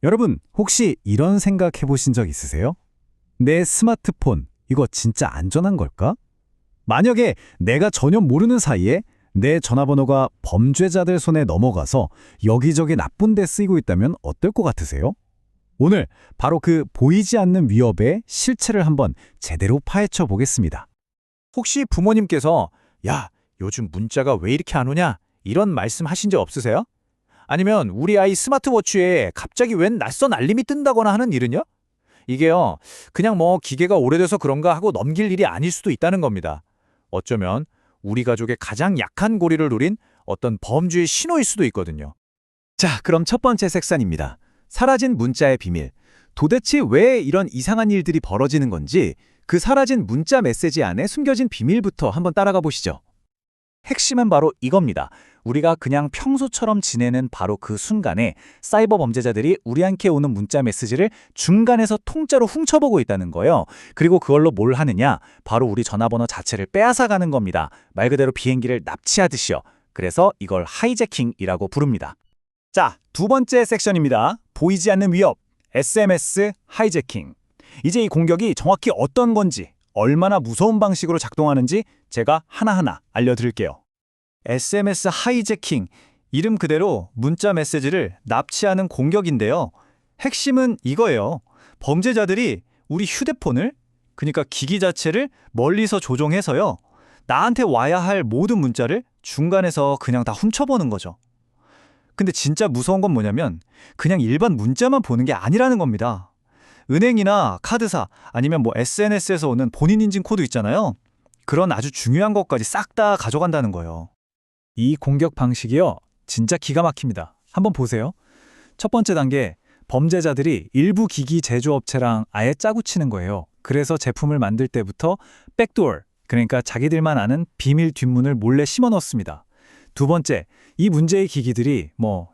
여러분, 혹시 이런 생각 해보신 적 있으세요? 내 스마트폰, 이거 진짜 안전한 걸까? 만약에 내가 전혀 모르는 사이에 내 전화번호가 범죄자들 손에 넘어가서 여기저기 나쁜 데 쓰이고 있다면 어떨 것 같으세요? 오늘 바로 그 보이지 않는 위협의 실체를 한번 제대로 파헤쳐 보겠습니다. 혹시 부모님께서 야, 요즘 문자가 왜 이렇게 안 오냐? 이런 말씀 하신 적 없으세요? 아니면 우리 아이 스마트워치에 갑자기 웬 낯선 알림이 뜬다거나 하는 일은요? 이게요, 그냥 뭐 기계가 오래돼서 그런가 하고 넘길 일이 아닐 수도 있다는 겁니다. 어쩌면 우리 가족의 가장 약한 고리를 노린 어떤 범죄의 신호일 수도 있거든요. 자, 그럼 첫 번째 섹션입니다. 사라진 문자의 비밀. 도대체 왜 이런 이상한 일들이 벌어지는 건지 그 사라진 문자 메시지 안에 숨겨진 비밀부터 한번 따라가 보시죠. 핵심은 바로 이겁니다. 우리가 그냥 평소처럼 지내는 바로 그 순간에 사이버 범죄자들이 우리한테 오는 문자 메시지를 중간에서 통째로 훔쳐보고 있다는 거예요. 그리고 그걸로 뭘 하느냐? 바로 우리 전화번호 자체를 빼앗아가는 겁니다. 말 그대로 비행기를 납치하듯이요. 그래서 이걸 하이제킹이라고 부릅니다. 자, 두 번째 섹션입니다. 보이지 않는 위협, SMS 하이제킹. 이제 이 공격이 정확히 어떤 건지, 얼마나 무서운 방식으로 작동하는지 제가 하나하나 알려드릴게요. SMS 하이제킹, 이름 그대로 문자 메시지를 납치하는 공격인데요. 핵심은 이거예요. 범죄자들이 우리 휴대폰을, 그러니까 기기 자체를 멀리서 조종해서요. 나한테 와야 할 모든 문자를 중간에서 그냥 다 훔쳐보는 거죠. 근데 진짜 무서운 건 뭐냐면 그냥 일반 문자만 보는 게 아니라는 겁니다. 은행이나 카드사 아니면 SNS에서 오는 본인 인증 코드 있잖아요. 그런 아주 중요한 것까지 싹 다 가져간다는 거예요. 이 공격 방식이요, 진짜 기가 막힙니다. 한번 보세요. 첫 번째 단계, 범죄자들이 일부 기기 제조업체랑 아예 짜고 치는 거예요. 그래서 제품을 만들 때부터 백도어, 그러니까 자기들만 아는 비밀 뒷문을 몰래 심어 넣습니다. 두 번째, 이 문제의 기기들이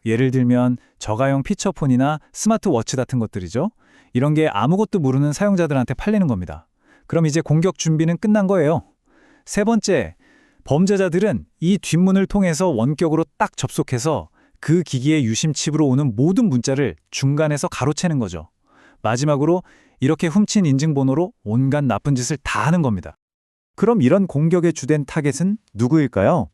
예를 들면 저가형 피처폰이나 스마트워치 같은 것들이죠. 이런 게 아무것도 모르는 사용자들한테 팔리는 겁니다. 그럼 이제 공격 준비는 끝난 거예요. 세 번째, 범죄자들은 이 뒷문을 통해서 원격으로 딱 접속해서 그 기기의 유심칩으로 오는 모든 문자를 중간에서 가로채는 거죠. 마지막으로 이렇게 훔친 인증번호로 온갖 나쁜 짓을 다 하는 겁니다. 그럼 이런 공격의 주된 타겟은 누구일까요?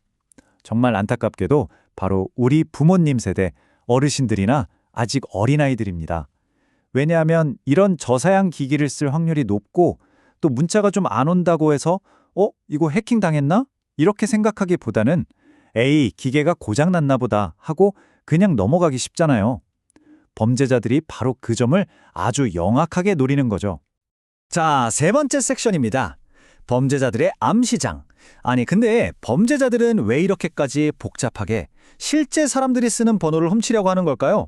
정말 안타깝게도 바로 우리 부모님 세대, 어르신들이나 아직 어린아이들입니다. 왜냐하면 이런 저사양 기기를 쓸 확률이 높고 또 문자가 좀 안 온다고 해서 이거 해킹 당했나? 이렇게 생각하기보다는 에이, 기계가 고장났나 보다 하고 그냥 넘어가기 쉽잖아요. 범죄자들이 바로 그 점을 아주 영악하게 노리는 거죠. 자, 세 번째 섹션입니다. 범죄자들의 암시장. 아니, 근데 범죄자들은 왜 이렇게까지 복잡하게 실제 사람들이 쓰는 번호를 훔치려고 하는 걸까요?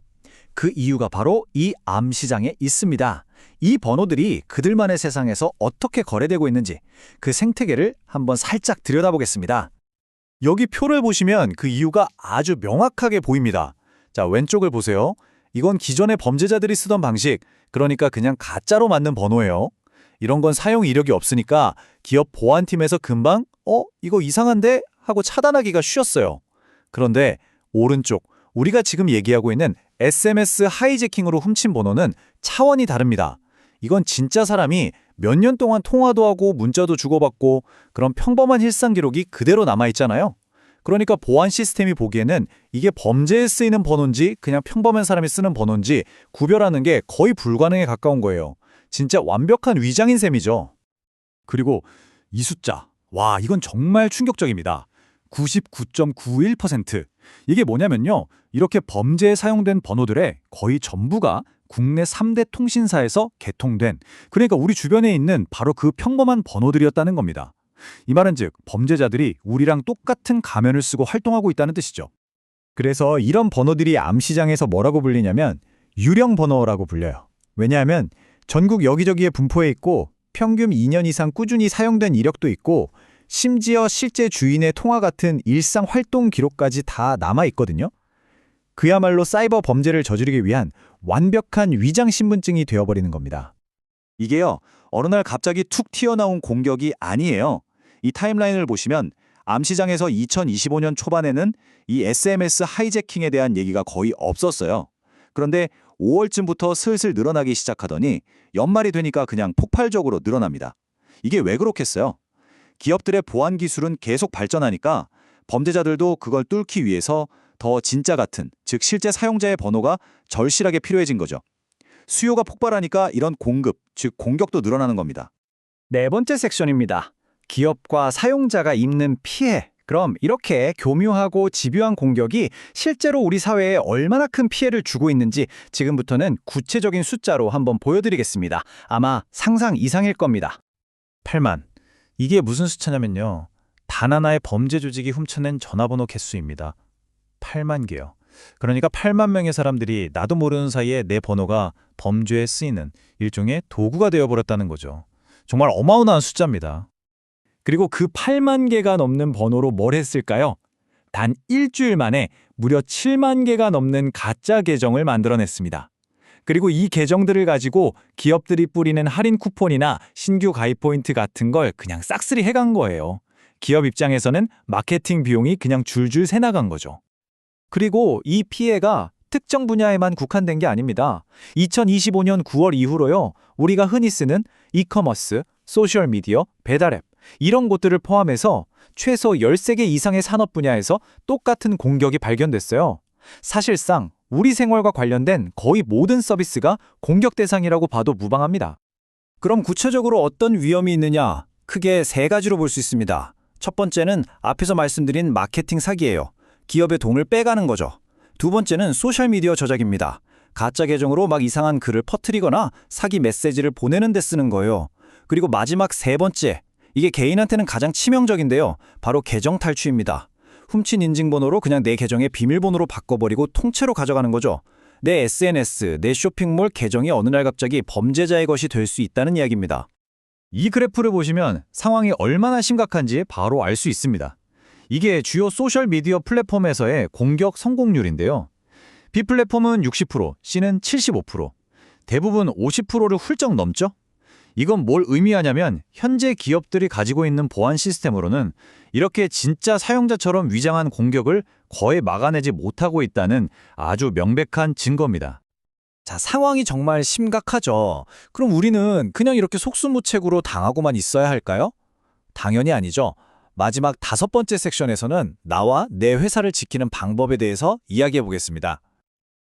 그 이유가 바로 이 암시장에 있습니다. 이 번호들이 그들만의 세상에서 어떻게 거래되고 있는지 그 생태계를 한번 살짝 들여다보겠습니다. 여기 표를 보시면 그 이유가 아주 명확하게 보입니다. 자, 왼쪽을 보세요. 이건 기존의 범죄자들이 쓰던 방식, 그러니까 그냥 가짜로 만든 번호예요. 이런 건 사용 이력이 없으니까 기업 보안팀에서 금방 이거 이상한데? 하고 차단하기가 쉬웠어요. 그런데 오른쪽, 우리가 지금 얘기하고 있는 SMS 하이제킹으로 훔친 번호는 차원이 다릅니다. 이건 진짜 사람이 몇 년 동안 통화도 하고 문자도 주고받고 그런 평범한 일상 기록이 그대로 남아있잖아요. 그러니까 보안 시스템이 보기에는 이게 범죄에 쓰이는 번호인지 그냥 평범한 사람이 쓰는 번호인지 구별하는 게 거의 불가능에 가까운 거예요. 진짜 완벽한 위장인 셈이죠. 그리고 이 숫자, 와, 이건 정말 충격적입니다. 99.91%. 이게 뭐냐면요, 이렇게 범죄에 사용된 번호들의 거의 전부가 국내 3대 통신사에서 개통된, 그러니까 우리 주변에 있는 바로 그 평범한 번호들이었다는 겁니다. 이 말은 즉 범죄자들이 우리랑 똑같은 가면을 쓰고 활동하고 있다는 뜻이죠. 그래서 이런 번호들이 암시장에서 뭐라고 불리냐면 유령 번호라고 불려요. 왜냐하면 전국 여기저기에 분포해 있고 평균 2년 이상 꾸준히 사용된 이력도 있고 심지어 실제 주인의 통화 같은 일상 활동 기록까지 다 남아있거든요. 그야말로 사이버 범죄를 저지르기 위한 완벽한 위장 신분증이 되어버리는 겁니다. 이게요, 어느 날 갑자기 툭 튀어나온 공격이 아니에요. 이 타임라인을 보시면 암시장에서 2025년 초반에는 이 SMS 하이제킹에 대한 얘기가 거의 없었어요. 그런데 5월쯤부터 슬슬 늘어나기 시작하더니 연말이 되니까 그냥 폭발적으로 늘어납니다. 이게 왜 그렇겠어요? 기업들의 보안 기술은 계속 발전하니까 범죄자들도 그걸 뚫기 위해서 더 진짜 같은, 즉 실제 사용자의 번호가 절실하게 필요해진 거죠. 수요가 폭발하니까 이런 공급, 즉 공격도 늘어나는 겁니다. 네 번째 섹션입니다. 기업과 사용자가 입는 피해. 그럼 이렇게 교묘하고 집요한 공격이 실제로 우리 사회에 얼마나 큰 피해를 주고 있는지 지금부터는 구체적인 숫자로 한번 보여드리겠습니다. 아마 상상 이상일 겁니다. 8만. 이게 무슨 숫자냐면요. 단 하나의 범죄 조직이 훔쳐낸 전화번호 개수입니다. 8만 개요. 그러니까 8만 명의 사람들이 나도 모르는 사이에 내 번호가 범죄에 쓰이는 일종의 도구가 되어버렸다는 거죠. 정말 어마어마한 숫자입니다. 그리고 그 8만 개가 넘는 번호로 뭘 했을까요? 단 일주일 만에 무려 7만 개가 넘는 가짜 계정을 만들어냈습니다. 그리고 이 계정들을 가지고 기업들이 뿌리는 할인 쿠폰이나 신규 가입 포인트 같은 걸 그냥 싹쓸이 해간 거예요. 기업 입장에서는 마케팅 비용이 그냥 줄줄 새나간 거죠. 그리고 이 피해가 특정 분야에만 국한된 게 아닙니다. 2025년 9월 이후로요. 우리가 흔히 쓰는 이커머스, 소셜미디어, 배달앱 이런 곳들을 포함해서 최소 13개 이상의 산업 분야에서 똑같은 공격이 발견됐어요. 사실상 우리 생활과 관련된 거의 모든 서비스가 공격 대상이라고 봐도 무방합니다. 그럼 구체적으로 어떤 위험이 있느냐? 크게 세 가지로 볼 수 있습니다. 첫 번째는 앞에서 말씀드린 마케팅 사기예요. 기업의 돈을 빼가는 거죠. 두 번째는 소셜미디어 저작입니다. 가짜 계정으로 막 이상한 글을 퍼뜨리거나 사기 메시지를 보내는 데 쓰는 거예요. 그리고 마지막 세 번째, 이게 개인한테는 가장 치명적인데요. 바로 계정 탈취입니다. 훔친 인증번호로 그냥 내 계정의 비밀번호로 바꿔버리고 통째로 가져가는 거죠. 내 SNS, 내 쇼핑몰 계정이 어느 날 갑자기 범죄자의 것이 될 수 있다는 이야기입니다. 이 그래프를 보시면 상황이 얼마나 심각한지 바로 알 수 있습니다. 이게 주요 소셜미디어 플랫폼에서의 공격 성공률인데요. B 플랫폼은 60%, C는 75%, 대부분 50%를 훌쩍 넘죠? 이건 뭘 의미하냐면 현재 기업들이 가지고 있는 보안 시스템으로는 이렇게 진짜 사용자처럼 위장한 공격을 거의 막아내지 못하고 있다는 아주 명백한 증거입니다. 자, 상황이 정말 심각하죠. 그럼 우리는 그냥 이렇게 속수무책으로 당하고만 있어야 할까요? 당연히 아니죠. 마지막 5번째 섹션에서는 나와 내 회사를 지키는 방법에 대해서 이야기해 보겠습니다.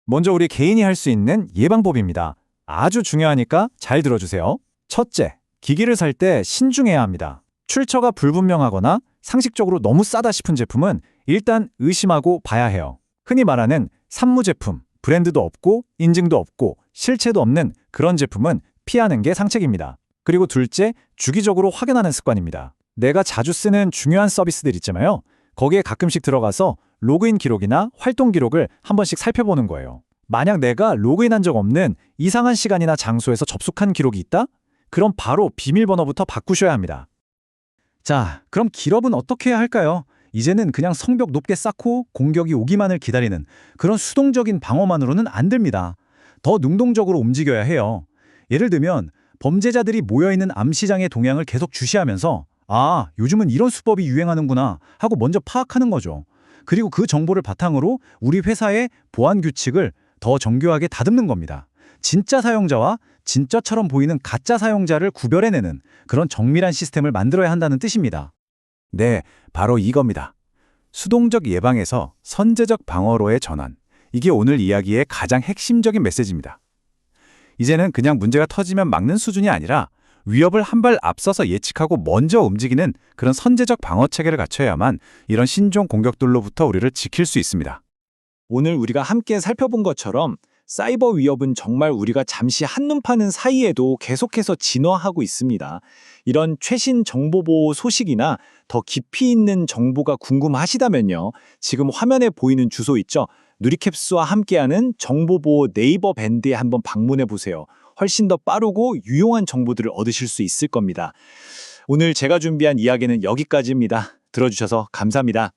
먼저 우리 개인이 할 수 있는 예방법입니다. 아주 중요하니까 잘 들어주세요. 첫째, 기기를 살 때 신중해야 합니다. 출처가 불분명하거나 상식적으로 너무 싸다 싶은 제품은 일단 의심하고 봐야 해요. 흔히 말하는 산무 제품, 브랜드도 없고 인증도 없고 실체도 없는 그런 제품은 피하는 게 상책입니다. 그리고 둘째, 주기적으로 확인하는 습관입니다. 내가 자주 쓰는 중요한 서비스들 있잖아요. 거기에 가끔씩 들어가서 로그인 기록이나 활동 기록을 한 번씩 살펴보는 거예요. 만약 내가 로그인한 적 없는 이상한 시간이나 장소에서 접속한 기록이 있다? 그럼 바로 비밀번호부터 바꾸셔야 합니다. 자, 그럼 기업은 어떻게 해야 할까요? 이제는 그냥 성벽 높게 쌓고 공격이 오기만을 기다리는 그런 수동적인 방어만으로는 안 됩니다. 더 능동적으로 움직여야 해요. 예를 들면 범죄자들이 모여있는 암시장의 동향을 계속 주시하면서 아, 요즘은 이런 수법이 유행하는구나 하고 먼저 파악하는 거죠. 그리고 그 정보를 바탕으로 우리 회사의 보안 규칙을 더 정교하게 다듬는 겁니다. 진짜 사용자와 진짜처럼 보이는 가짜 사용자를 구별해내는 그런 정밀한 시스템을 만들어야 한다는 뜻입니다. 네, 바로 이겁니다. 수동적 예방에서 선제적 방어로의 전환. 이게 오늘 이야기의 가장 핵심적인 메시지입니다. 이제는 그냥 문제가 터지면 막는 수준이 아니라 위협을 한 발 앞서서 예측하고 먼저 움직이는 그런 선제적 방어 체계를 갖춰야만 이런 신종 공격들로부터 우리를 지킬 수 있습니다. 오늘 우리가 함께 살펴본 것처럼 사이버 위협은 정말 우리가 잠시 한눈 파는 사이에도 계속해서 진화하고 있습니다. 이런 최신 정보보호 소식이나 더 깊이 있는 정보가 궁금하시다면요. 지금 화면에 보이는 주소 있죠? 누리캡스와 함께하는 정보보호 네이버 밴드에 한번 방문해 보세요. 훨씬 더 빠르고 유용한 정보들을 얻으실 수 있을 겁니다. 오늘 제가 준비한 이야기는 여기까지입니다. 들어주셔서 감사합니다.